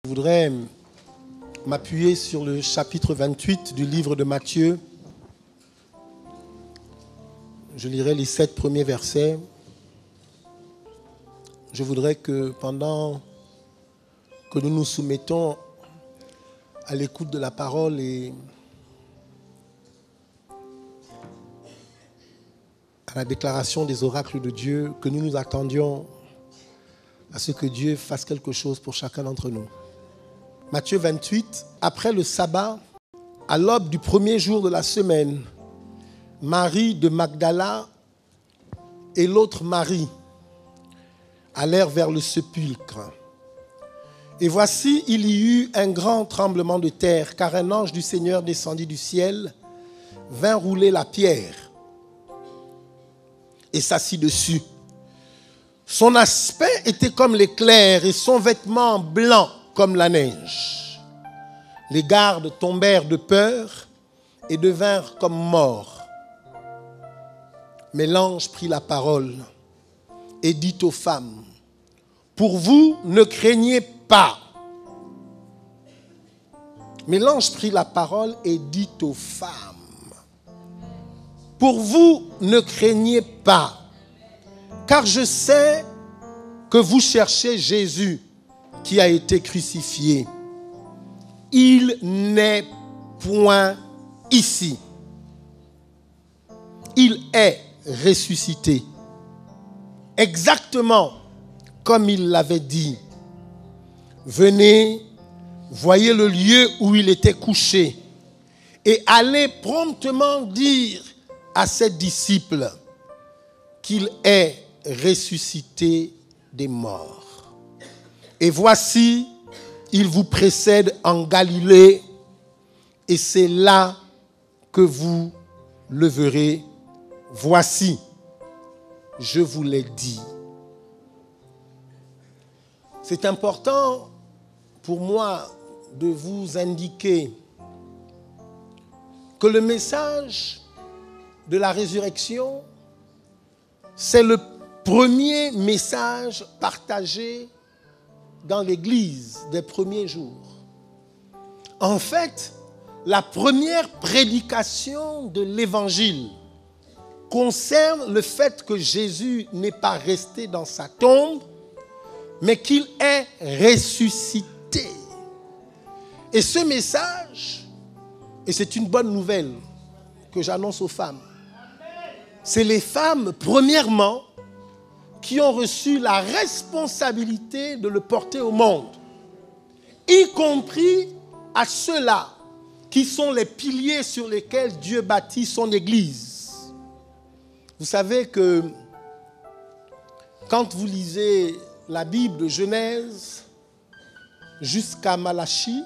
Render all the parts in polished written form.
Je voudrais m'appuyer sur le chapitre 28 du livre de Matthieu. Je lirai les 7 premiers versets. Je voudrais que pendant que nous nous soumettons à l'écoute de la parole et à la déclaration des oracles de Dieu, que nous nous attendions à ce que Dieu fasse quelque chose pour chacun d'entre nous. Matthieu 28, après le sabbat, à l'aube du premier jour de la semaine, Marie de Magdala et l'autre Marie allèrent vers le sépulcre. Et voici, il y eut un grand tremblement de terre, car un ange du Seigneur descendit du ciel, vint rouler la pierre et s'assit dessus. Son aspect était comme l'éclair et son vêtement blanc comme la neige. Les gardes tombèrent de peur et devinrent comme morts. Mais l'ange prit la parole et dit aux femmes, « Pour vous, ne craignez pas. » Mais l'ange prit la parole et dit aux femmes, « Pour vous, ne craignez pas, car je sais que vous cherchez Jésus qui a été crucifié. Il n'est point ici. Il est ressuscité, exactement comme il l'avait dit. Venez, voyez le lieu où il était couché et allez promptement dire à ses disciples qu'il est ressuscité des morts. Et voici, il vous précède en Galilée, et c'est là que vous le verrez. Voici, je vous l'ai dit. C'est important pour moi de vous indiquer que le message de la résurrection, c'est le premier message partagé dans l'Église des premiers jours. En fait, la première prédication de l'Évangile concerne le fait que Jésus n'est pas resté dans sa tombe, mais qu'il est ressuscité. Et ce message, et c'est une bonne nouvelle que j'annonce aux femmes, c'est les femmes, premièrement, qui ont reçu la responsabilité de le porter au monde, y compris à ceux-là qui sont les piliers sur lesquels Dieu bâtit son Église. Vous savez que quand vous lisez la Bible de Genèse jusqu'à Malachie,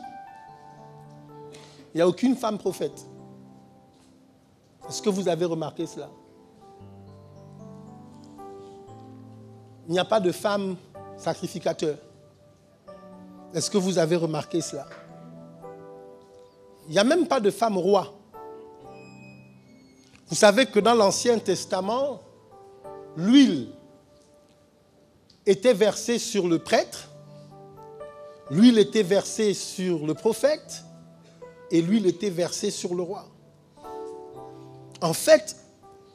il n'y a aucune femme prophète. Est-ce que vous avez remarqué cela? Il n'y a pas de femme sacrificateur. Est-ce que vous avez remarqué cela? Il n'y a même pas de femme roi. Vous savez que dans l'Ancien Testament, l'huile était versée sur le prêtre, l'huile était versée sur le prophète et l'huile était versée sur le roi. En fait,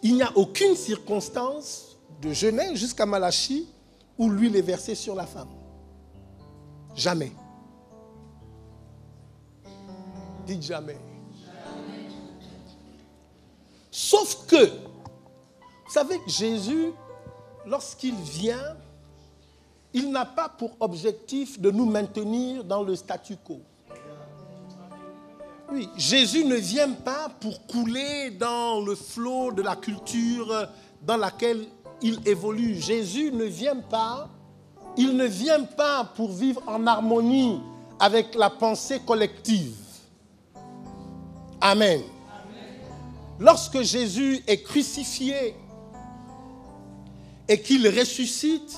il n'y a aucune circonstance de Genèse jusqu'à Malachie où l'huile est versée sur la femme. Jamais. Dites jamais. Jamais. Sauf que, vous savez que Jésus, lorsqu'il vient, il n'a pas pour objectif de nous maintenir dans le statu quo. Oui, Jésus ne vient pas pour couler dans le flot de la culture dans laquelle il évolue. Jésus ne vient pas, il ne vient pas pour vivre en harmonie avec la pensée collective. Amen. Amen. Lorsque Jésus est crucifié et qu'il ressuscite,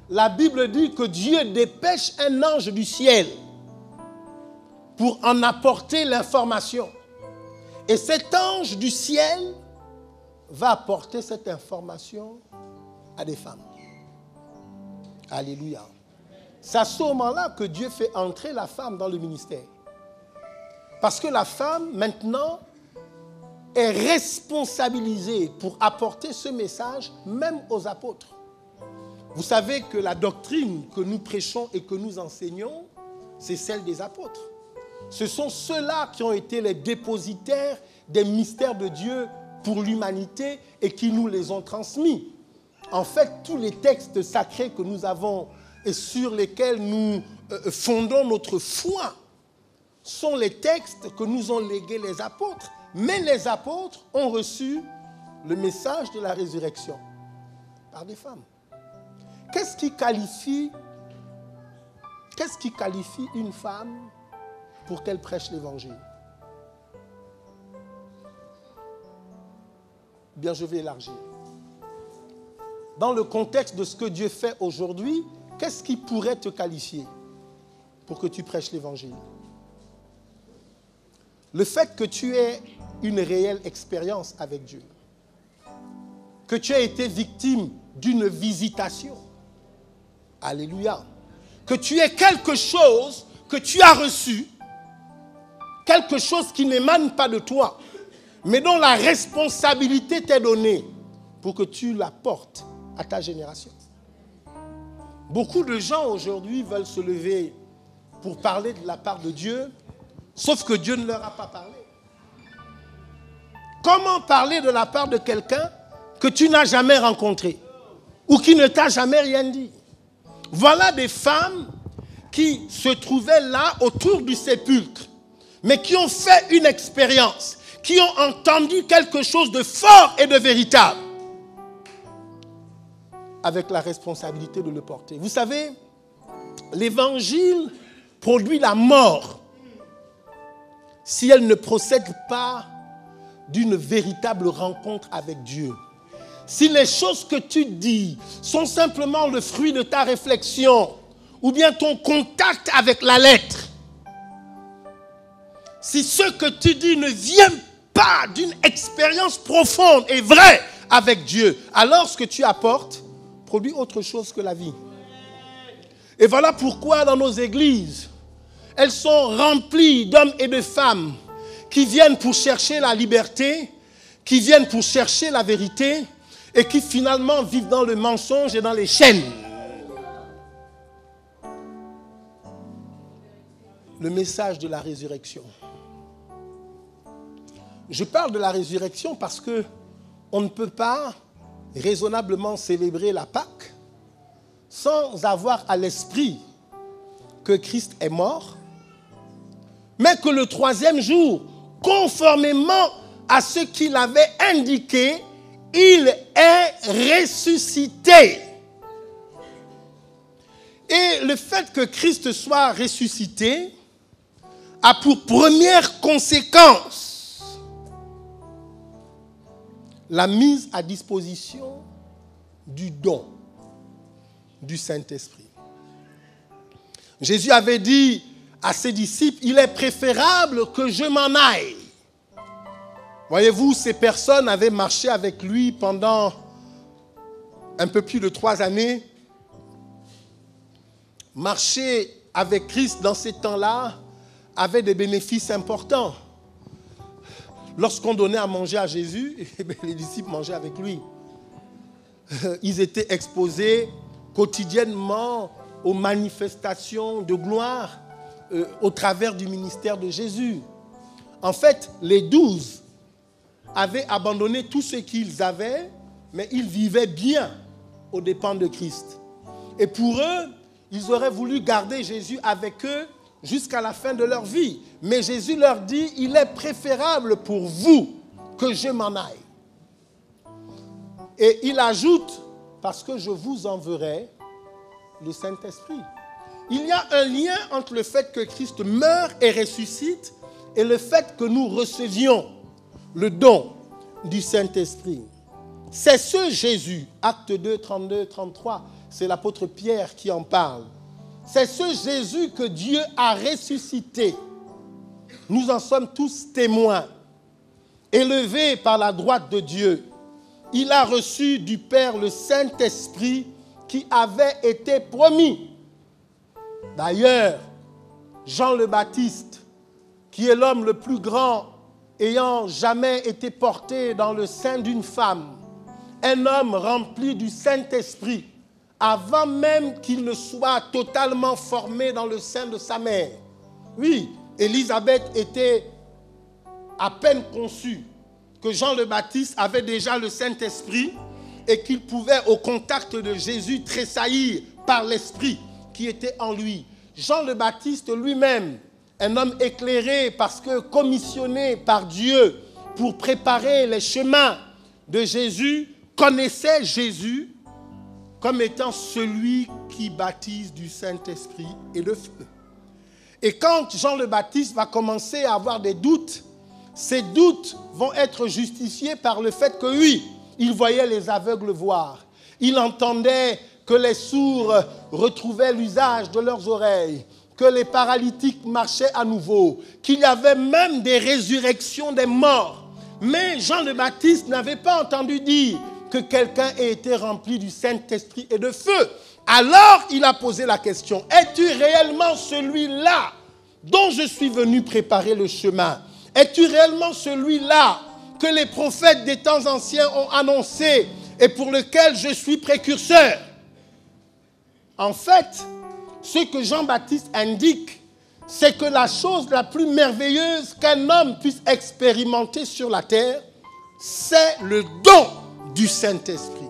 la Bible dit que Dieu dépêche un ange du ciel pour en apporter l'information. Et cet ange du ciel va apporter cette information à des femmes. Alléluia. C'est à ce moment-là que Dieu fait entrer la femme dans le ministère. Parce que la femme, maintenant, est responsabilisée pour apporter ce message même aux apôtres. Vous savez que la doctrine que nous prêchons et que nous enseignons, c'est celle des apôtres. Ce sont ceux-là qui ont été les dépositaires des mystères de Dieu pour l'humanité et qui nous les ont transmis. En fait, tous les textes sacrés que nous avons et sur lesquels nous fondons notre foi sont les textes que nous ont légués les apôtres. Mais les apôtres ont reçu le message de la résurrection par des femmes. Qu'est-ce qui qualifie une femme pour qu'elle prêche l'évangile? Bien, je vais élargir. Dans le contexte de ce que Dieu fait aujourd'hui, qu'est-ce qui pourrait te qualifier pour que tu prêches l'évangile? Le fait que tu aies une réelle expérience avec Dieu, que tu aies été victime d'une visitation, alléluia, que tu aies quelque chose que tu as reçu, quelque chose qui n'émane pas de toi, mais dont la responsabilité t'est donnée pour que tu la portes à ta génération. Beaucoup de gens aujourd'hui veulent se lever pour parler de la part de Dieu, sauf que Dieu ne leur a pas parlé. Comment parler de la part de quelqu'un que tu n'as jamais rencontré ou qui ne t'a jamais rien dit? Voilà des femmes qui se trouvaient là autour du sépulcre, mais qui ont fait une expérience, qui ont entendu quelque chose de fort et de véritable, avec la responsabilité de le porter. Vous savez, l'évangile produit la mort si elle ne procède pas d'une véritable rencontre avec Dieu. Si les choses que tu dis sont simplement le fruit de ta réflexion ou bien ton contact avec la lettre, si ce que tu dis ne vient pas d'une expérience profonde et vraie avec Dieu, alors ce que tu apportes produit autre chose que la vie. Et voilà pourquoi dans nos églises, elles sont remplies d'hommes et de femmes qui viennent pour chercher la liberté, qui viennent pour chercher la vérité et qui finalement vivent dans le mensonge et dans les chaînes. Le message de la résurrection. Je parle de la résurrection parce que on ne peut pas raisonnablement célébrer la Pâque sans avoir à l'esprit que Christ est mort, mais que le troisième jour, conformément à ce qu'il avait indiqué, il est ressuscité. Et le fait que Christ soit ressuscité a pour première conséquence la mise à disposition du don du Saint-Esprit. Jésus avait dit à ses disciples, il est préférable que je m'en aille. Voyez-vous, ces personnes avaient marché avec lui pendant un peu plus de 3 années. Marcher avec Christ dans ces temps-là avait des bénéfices importants. Lorsqu'on donnait à manger à Jésus, les disciples mangeaient avec lui. Ils étaient exposés quotidiennement aux manifestations de gloire au travers du ministère de Jésus. En fait, les 12 avaient abandonné tout ce qu'ils avaient, mais ils vivaient bien aux dépens de Christ. Et pour eux, ils auraient voulu garder Jésus avec eux jusqu'à la fin de leur vie. Mais Jésus leur dit, il est préférable pour vous que je m'en aille. Et il ajoute, parce que je vous enverrai le Saint-Esprit. Il y a un lien entre le fait que Christ meurt et ressuscite et le fait que nous recevions le don du Saint-Esprit. C'est ce Jésus, acte 2, 32, 33, c'est l'apôtre Pierre qui en parle. C'est ce Jésus que Dieu a ressuscité. Nous en sommes tous témoins. Élevé par la droite de Dieu, il a reçu du Père le Saint-Esprit qui avait été promis. D'ailleurs, Jean le Baptiste, qui est l'homme le plus grand ayant jamais été porté dans le sein d'une femme, un homme rempli du Saint-Esprit, avant même qu'il ne soit totalement formé dans le sein de sa mère. Oui, Élisabeth était à peine conçue, que Jean le Baptiste avait déjà le Saint-Esprit et qu'il pouvait au contact de Jésus tressaillir par l'Esprit qui était en lui. Jean le Baptiste lui-même, un homme éclairé parce que commissionné par Dieu pour préparer les chemins de Jésus, connaissait Jésus comme étant celui qui baptise du Saint-Esprit et de feu. Et quand Jean le Baptiste va commencer à avoir des doutes, ces doutes vont être justifiés par le fait que oui, il voyait les aveugles voir. Il entendait que les sourds retrouvaient l'usage de leurs oreilles, que les paralytiques marchaient à nouveau, qu'il y avait même des résurrections des morts. Mais Jean le Baptiste n'avait pas entendu dire que quelqu'un ait été rempli du Saint-Esprit et de feu. Alors il a posé la question, es-tu réellement celui-là dont je suis venu préparer le chemin? Es-tu réellement celui-là que les prophètes des temps anciens ont annoncé et pour lequel je suis précurseur? En fait, ce que Jean-Baptiste indique, c'est que la chose la plus merveilleuse qu'un homme puisse expérimenter sur la terre, c'est le don du Saint-Esprit.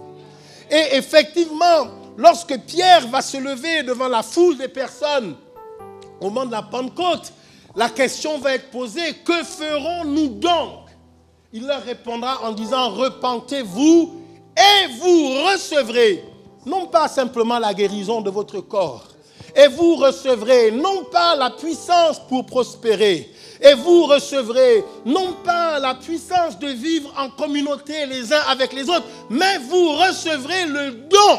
Et effectivement, lorsque Pierre va se lever devant la foule des personnes au moment de la Pentecôte, la question va être posée, que ferons-nous donc? Il leur répondra en disant, repentez-vous et vous recevrez, non pas simplement la guérison de votre corps, et vous recevrez non pas la puissance pour prospérer, et vous recevrez non pas la puissance de vivre en communauté les uns avec les autres, mais vous recevrez le don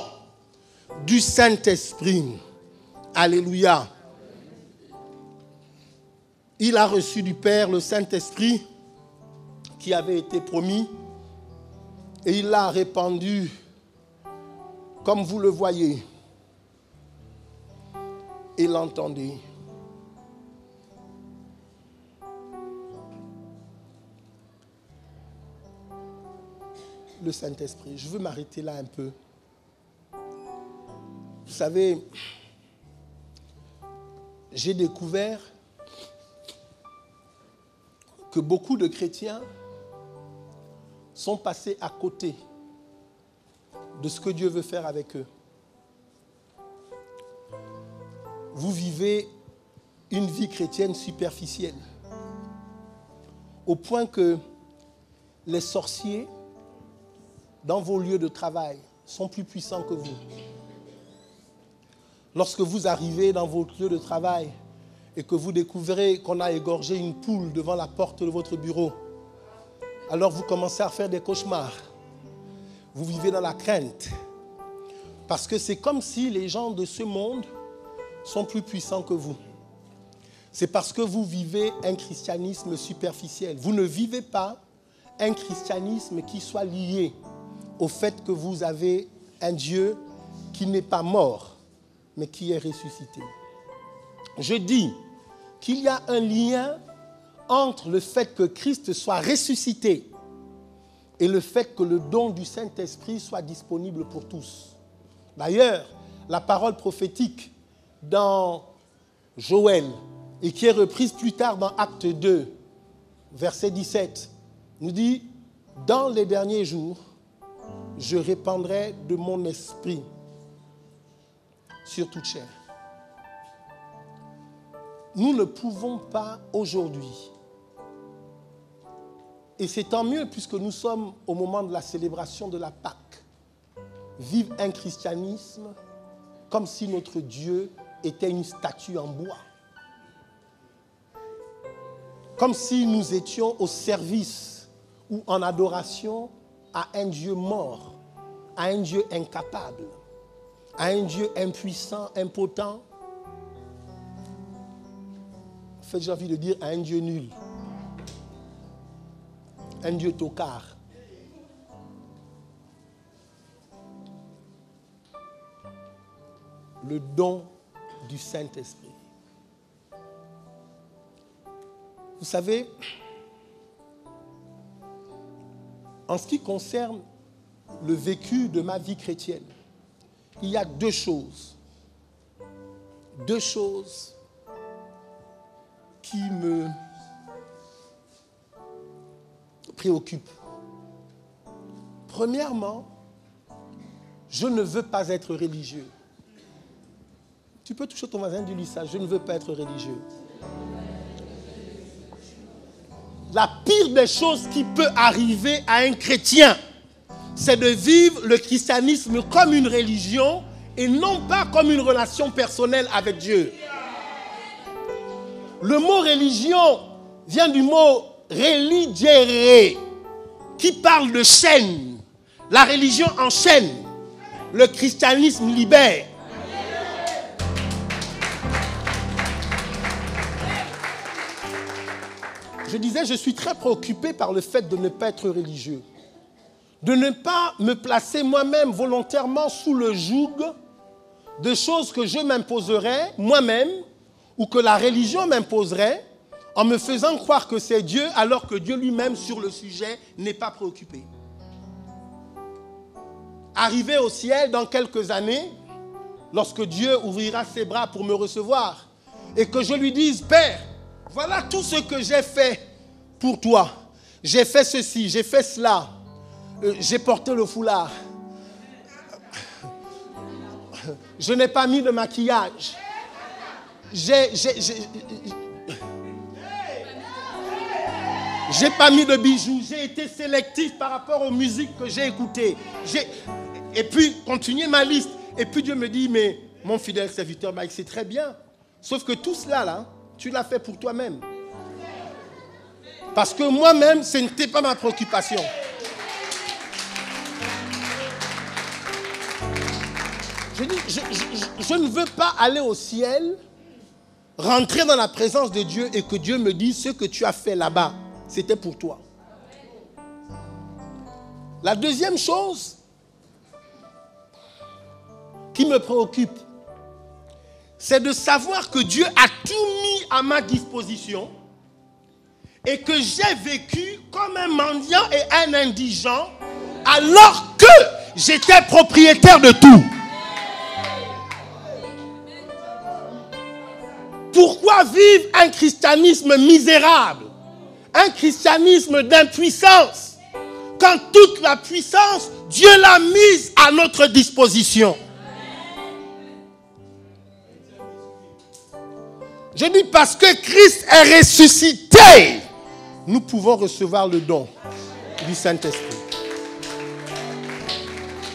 du Saint-Esprit. Alléluia. Il a reçu du Père le Saint-Esprit qui avait été promis et il l'a répandu comme vous le voyez et l'entendez. Le Saint-Esprit, je veux m'arrêter là un peu. Vous savez, j'ai découvert que beaucoup de chrétiens sont passés à côté de ce que Dieu veut faire avec eux. Vous vivez une vie chrétienne superficielle, au point que les sorciers, dans vos lieux de travail, sont plus puissants que vous. Lorsque vous arrivez dans vos lieux de travail et que vous découvrez qu'on a égorgé une poule devant la porte de votre bureau, alors vous commencez à faire des cauchemars. Vous vivez dans la crainte. Parce que c'est comme si les gens de ce monde sont plus puissants que vous. C'est parce que vous vivez un christianisme superficiel. Vous ne vivez pas un christianisme qui soit lié au fait que vous avez un Dieu qui n'est pas mort, mais qui est ressuscité. Je dis qu'il y a un lien entre le fait que Christ soit ressuscité et le fait que le don du Saint-Esprit soit disponible pour tous. D'ailleurs, la parole prophétique dans Joël et qui est reprise plus tard dans Acte 2, verset 17, nous dit « Dans les derniers jours, je répandrai de mon esprit sur toute chair. » Nous ne pouvons pas aujourd'hui, et c'est tant mieux puisque nous sommes au moment de la célébration de la Pâque, vivre un christianisme comme si notre Dieu était une statue en bois. Comme si nous étions au service ou en adoration à un Dieu mort, à un Dieu incapable, à un Dieu impuissant, impotent. En fait, j'ai envie de dire à un Dieu nul, un Dieu tocard. Le don du Saint-Esprit. Vous savez, en ce qui concerne le vécu de ma vie chrétienne, il y a deux choses qui me préoccupent. Premièrement, je ne veux pas être religieux. Tu peux toucher ton voisin et dis-lui ça, je ne veux pas être religieux. La pire des choses qui peut arriver à un chrétien, c'est de vivre le christianisme comme une religion et non pas comme une relation personnelle avec Dieu. Le mot religion vient du mot religere, qui parle de chaîne. La religion enchaîne, le christianisme libère. Je disais, je suis très préoccupé par le fait de ne pas être religieux. De ne pas me placer moi-même volontairement sous le joug de choses que je m'imposerais moi-même ou que la religion m'imposerait en me faisant croire que c'est Dieu alors que Dieu lui-même sur le sujet n'est pas préoccupé. Arrivé au ciel dans quelques années, lorsque Dieu ouvrira ses bras pour me recevoir et que je lui dise, Père, voilà tout ce que j'ai fait pour toi. J'ai fait ceci, j'ai fait cela. J'ai porté le foulard. Je n'ai pas mis de maquillage. J'ai pas mis de bijoux. J'ai été sélectif par rapport aux musiques que j'ai écoutées. Et puis, continuer ma liste. Et puis Dieu me dit, mais mon fidèle serviteur, Mike, c'est très bien. Sauf que tout cela, là, tu l'as fait pour toi-même. Parce que moi-même, ce n'était pas ma préoccupation. Je dis, je ne veux pas aller au ciel, rentrer dans la présence de Dieu et que Dieu me dise ce que tu as fait là-bas, c'était pour toi. La deuxième chose qui me préoccupe, c'est de savoir que Dieu a tout mis à ma disposition et que j'ai vécu comme un mendiant et un indigent alors que j'étais propriétaire de tout. Pourquoi vivre un christianisme misérable, un christianisme d'impuissance, quand toute la puissance, Dieu l'a mise à notre disposition? Je dis parce que Christ est ressuscité, nous pouvons recevoir le don du Saint-Esprit.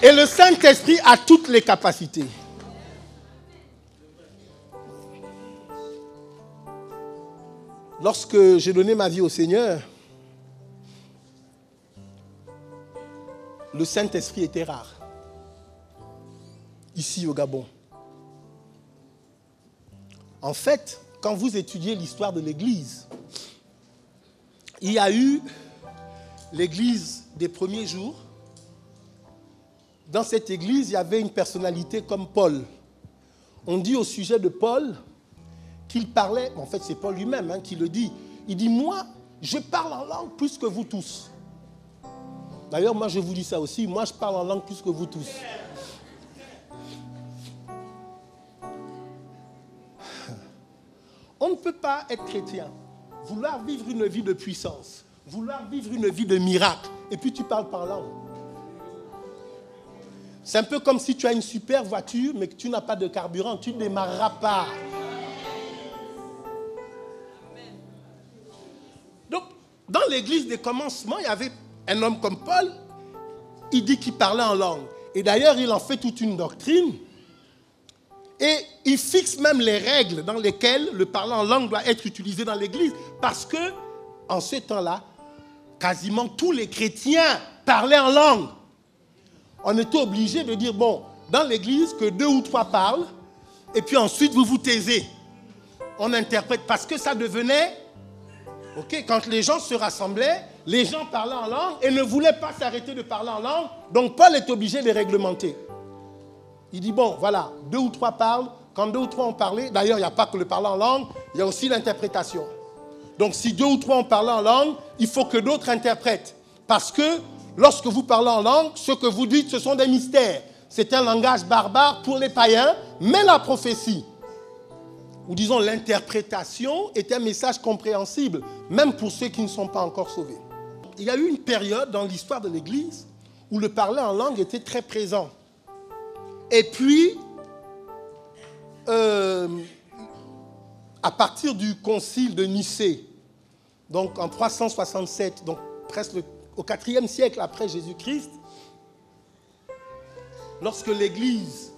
Et le Saint-Esprit a toutes les capacités. Lorsque j'ai donné ma vie au Seigneur, le Saint-Esprit était rare. Ici au Gabon. En fait, quand vous étudiez l'histoire de l'Église, il y a eu l'Église des premiers jours. Dans cette Église, il y avait une personnalité comme Paul. On dit au sujet de Paul qu'il parlait, en fait c'est Paul lui-même qui le dit, il dit, moi, je parle en langue plus que vous tous. D'ailleurs, moi je vous dis ça aussi, moi je parle en langue plus que vous tous. On ne peut pas être chrétien, vouloir vivre une vie de puissance, vouloir vivre une vie de miracle, et puis tu parles par langue. C'est un peu comme si tu as une super voiture, mais que tu n'as pas de carburant, tu ne démarreras pas. Donc, dans l'église des commencements, il y avait un homme comme Paul, il dit qu'il parlait en langue. Et d'ailleurs, il en fait toute une doctrine. Et il fixe même les règles dans lesquelles le parler en langue doit être utilisé dans l'église. Parce que, en ce temps-là, quasiment tous les chrétiens parlaient en langue. On était obligé de dire, bon, dans l'église, que 2 ou 3 parlent, et puis ensuite vous vous taisez. On interprète, parce que ça devenait, quand les gens se rassemblaient, les gens parlaient en langue et ne voulaient pas s'arrêter de parler en langue, donc Paul est obligé de réglementer. Il dit, bon, voilà, 2 ou 3 parlent, quand 2 ou 3 ont parlé, d'ailleurs, il n'y a pas que le parler en langue, il y a aussi l'interprétation. Donc, si 2 ou 3 ont parlé en langue, il faut que d'autres interprètent. Parce que lorsque vous parlez en langue, ce que vous dites, ce sont des mystères. C'est un langage barbare pour les païens, mais la prophétie, ou disons l'interprétation, est un message compréhensible, même pour ceux qui ne sont pas encore sauvés. Il y a eu une période dans l'histoire de l'Église où le parler en langue était très présent. Et puis, à partir du concile de Nicée, donc en 367, donc presque au IVe siècle après Jésus-Christ, lorsque l'Église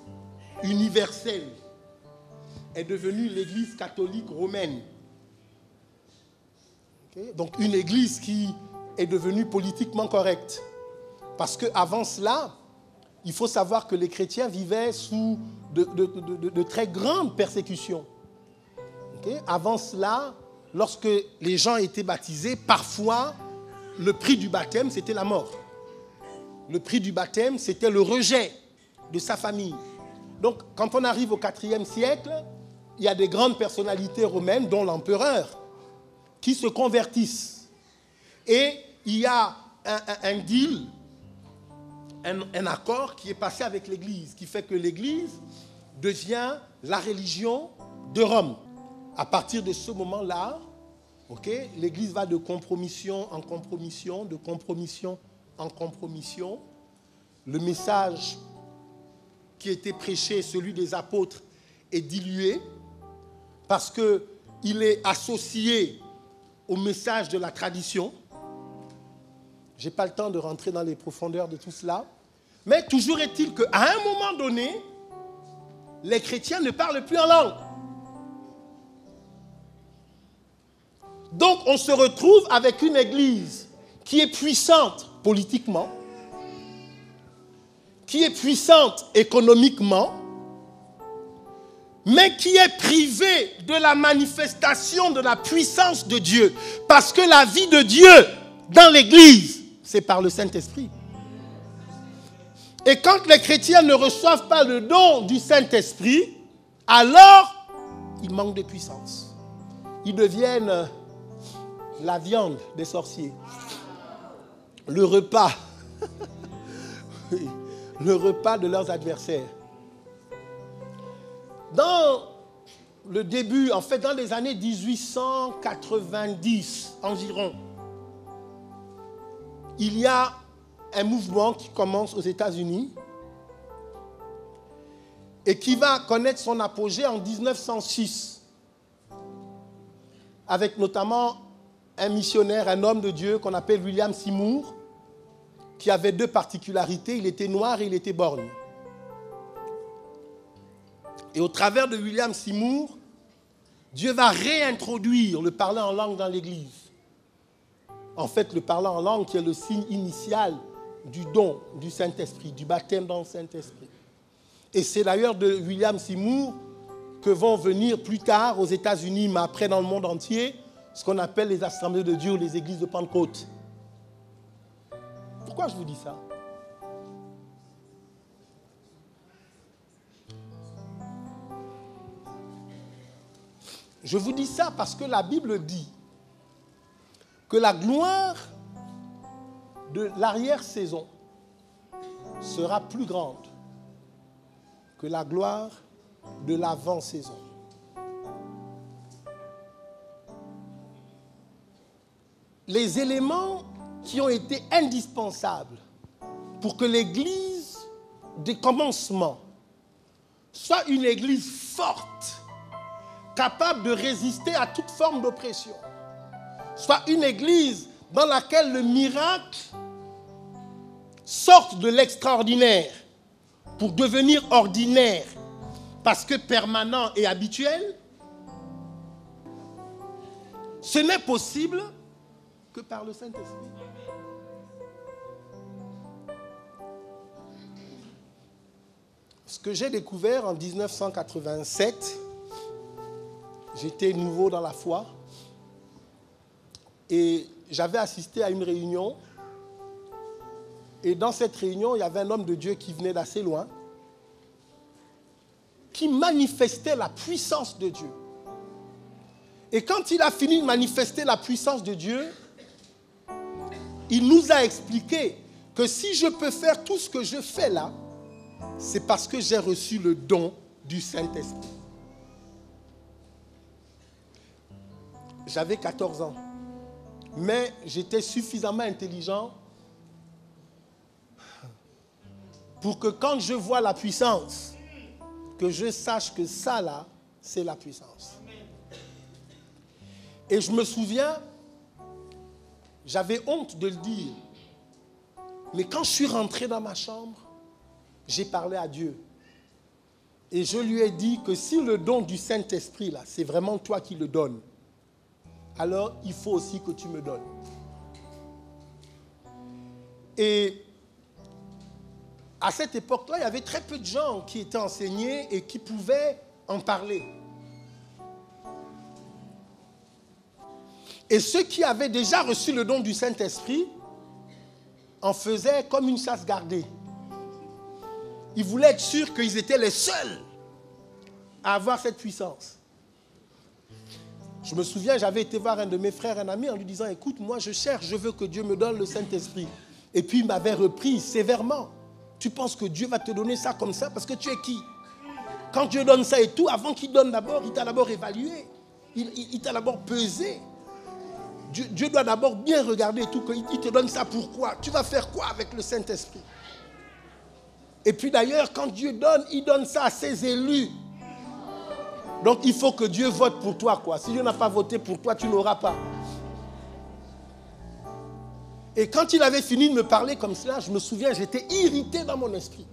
universelle est devenue l'Église catholique romaine, okay? Donc une Église qui est devenue politiquement correcte. Parce qu'avant cela, il faut savoir que les chrétiens vivaient sous de très grandes persécutions. Okay? Avant cela, lorsque les gens étaient baptisés, parfois, le prix du baptême, c'était la mort. Le prix du baptême, c'était le rejet de sa famille. Donc, quand on arrive au IVe siècle, il y a des grandes personnalités romaines, dont l'empereur, qui se convertissent. Et il y a un deal, un accord qui est passé avec l'Église, qui fait que l'Église devient la religion de Rome. À partir de ce moment-là, okay, l'Église va de compromission en compromission, de compromission en compromission. Le message qui était prêché, celui des apôtres, est dilué parce qu'il est associé au message de la tradition. Je n'ai pas le temps de rentrer dans les profondeurs de tout cela. Mais toujours est-il qu'à un moment donné, les chrétiens ne parlent plus en langue. Donc on se retrouve avec une église qui est puissante politiquement, qui est puissante économiquement, mais qui est privée de la manifestation de la puissance de Dieu. Parce que la vie de Dieu dans l'église, c'est par le Saint-Esprit. Et quand les chrétiens ne reçoivent pas le don du Saint-Esprit, alors ils manquent de puissance. Ils deviennent la viande des sorciers. Le repas. Le repas de leurs adversaires. Dans le début, en fait, dans les années 1890 environ, il y a un mouvement qui commence aux États-Unis et qui va connaître son apogée en 1906, avec notamment un missionnaire, un homme de Dieu qu'on appelle William Seymour, qui avait 2 particularités, il était noir et il était borgne. Et au travers de William Seymour, Dieu va réintroduire le parler en langue dans l'Église. En fait, le parler en langue qui est le signe initial du don du Saint-Esprit, du baptême dans le Saint-Esprit. Et c'est d'ailleurs de William Seymour que vont venir plus tard aux États-Unis, mais après dans le monde entier, ce qu'on appelle les assemblées de Dieu ou les églises de Pentecôte. Pourquoi je vous dis ça? Je vous dis ça parce que la Bible dit que la gloire de l'arrière-saison sera plus grande que la gloire de l'avant-saison. Les éléments qui ont été indispensables pour que l'Église des commencements soit une Église forte, capable de résister à toute forme d'oppression, soit une Église dans laquelle le miracle sorte de l'extraordinaire pour devenir ordinaire, parce que permanent et habituel, ce n'est possible que par le Saint-Esprit. Ce que j'ai découvert en 1987, j'étais nouveau dans la foi et j'avais assisté à une réunion. Et dans cette réunion, il y avait un homme de Dieu qui venait d'assez loin, qui manifestait la puissance de Dieu. Et quand il a fini de manifester la puissance de Dieu, il nous a expliqué que si je peux faire tout ce que je fais là, c'est parce que j'ai reçu le don du Saint-Esprit. J'avais 14 ans, mais j'étais suffisamment intelligent pour que quand je vois la puissance, que je sache que ça là, c'est la puissance. Et je me souviens, j'avais honte de le dire, mais quand je suis rentré dans ma chambre, j'ai parlé à Dieu. Et je lui ai dit que si le don du Saint-Esprit là, c'est vraiment toi qui le donnes, alors il faut aussi que tu me donnes. Et à cette époque-là, il y avait très peu de gens qui étaient enseignés et qui pouvaient en parler. Et ceux qui avaient déjà reçu le don du Saint-Esprit en faisaient comme une chasse gardée. Ils voulaient être sûrs qu'ils étaient les seuls à avoir cette puissance. Je me souviens, j'avais été voir un de mes frères, un ami, en lui disant, écoute, moi je cherche, je veux que Dieu me donne le Saint-Esprit. Et puis il m'avait repris sévèrement. Tu penses que Dieu va te donner ça comme ça parce que tu es qui? Quand Dieu donne ça et tout, avant qu'il donne d'abord, il t'a d'abord évalué. Il t'a d'abord pesé. Dieu doit d'abord bien regarder et tout, qu'il te donne ça pourquoi? Tu vas faire quoi avec le Saint-Esprit? Et puis d'ailleurs, quand Dieu donne, il donne ça à ses élus. Donc il faut que Dieu vote pour toi, quoi. Si Dieu n'a pas voté pour toi, tu n'auras pas. Et quand il avait fini de me parler comme cela, je me souviens, j'étais irrité dans mon esprit.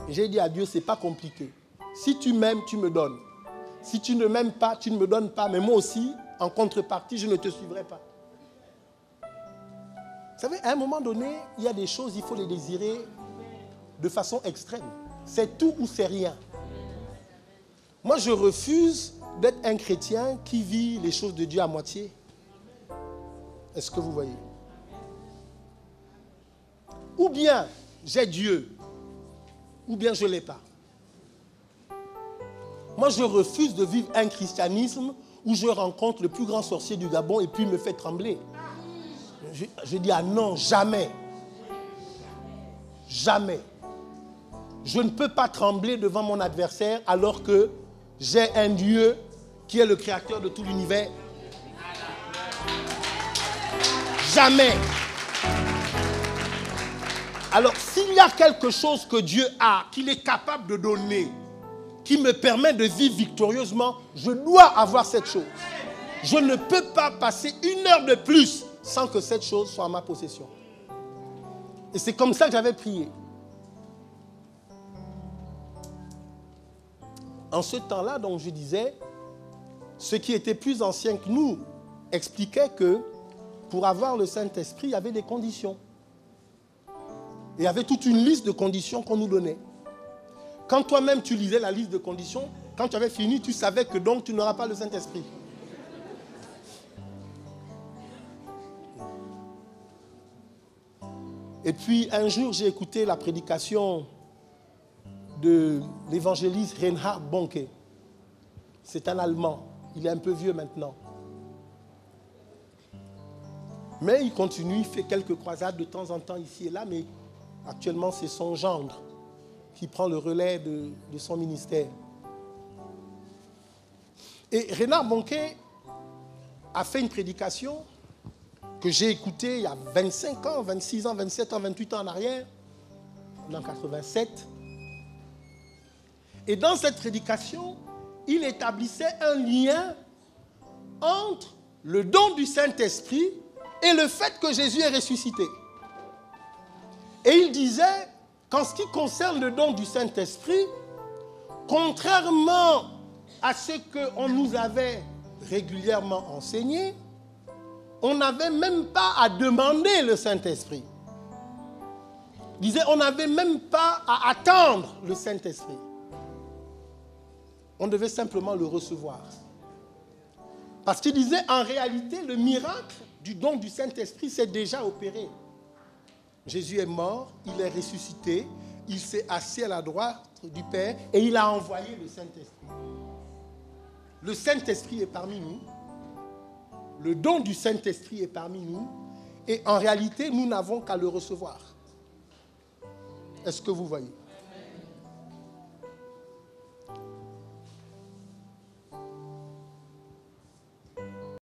Et j'ai dit à Dieu, c'est pas compliqué. Si tu m'aimes, tu me donnes. Si tu ne m'aimes pas, tu ne me donnes pas. Mais moi aussi, en contrepartie, je ne te suivrai pas. Vous savez, à un moment donné, il y a des choses, il faut les désirer de façon extrême. C'est tout ou c'est rien. Moi, je refuse d'être un chrétien qui vit les choses de Dieu à moitié. Est-ce que vous voyez? Ou bien j'ai Dieu, ou bien je ne l'ai pas. Moi, je refuse de vivre un christianisme où je rencontre le plus grand sorcier du Gabon et puis il me fait trembler. Je dis, ah non, jamais. Jamais. Je ne peux pas trembler devant mon adversaire alors que j'ai un Dieu qui est le créateur de tout l'univers. Jamais. Alors, s'il y a quelque chose que Dieu a, qu'il est capable de donner, qui me permet de vivre victorieusement, je dois avoir cette chose. Je ne peux pas passer une heure de plus sans que cette chose soit en ma possession. Et c'est comme ça que j'avais prié. En ce temps-là, donc je disais, ceux qui étaient plus anciens que nous expliquaient que pour avoir le Saint-Esprit, il y avait des conditions. Et il y avait toute une liste de conditions qu'on nous donnait. Quand toi-même tu lisais la liste de conditions, quand tu avais fini, tu savais que donc tu n'auras pas le Saint-Esprit. Et puis un jour, j'ai écouté la prédication de l'évangéliste Reinhard Bonnke. C'est un Allemand. Il est un peu vieux maintenant. Mais il continue, il fait quelques croisades de temps en temps ici et là, mais actuellement c'est son gendre qui prend le relais de son ministère. Et Reinhard Bonnke a fait une prédication que j'ai écoutée il y a 25 ans, 26 ans, 27 ans, 28 ans en arrière, en 87. Et dans cette prédication, il établissait un lien entre le don du Saint-Esprit et le fait que Jésus est ressuscité. Et il disait qu'en ce qui concerne le don du Saint-Esprit, contrairement à ce qu'on nous avait régulièrement enseigné, on n'avait même pas à demander le Saint-Esprit. Il disait, on n'avait même pas à attendre le Saint-Esprit. On devait simplement le recevoir. Parce qu'il disait, en réalité, le miracle du don du Saint-Esprit s'est déjà opéré. Jésus est mort, il est ressuscité, il s'est assis à la droite du Père et il a envoyé le Saint-Esprit. Le Saint-Esprit est parmi nous. Le don du Saint-Esprit est parmi nous. Et en réalité, nous n'avons qu'à le recevoir. Est-ce que vous voyez?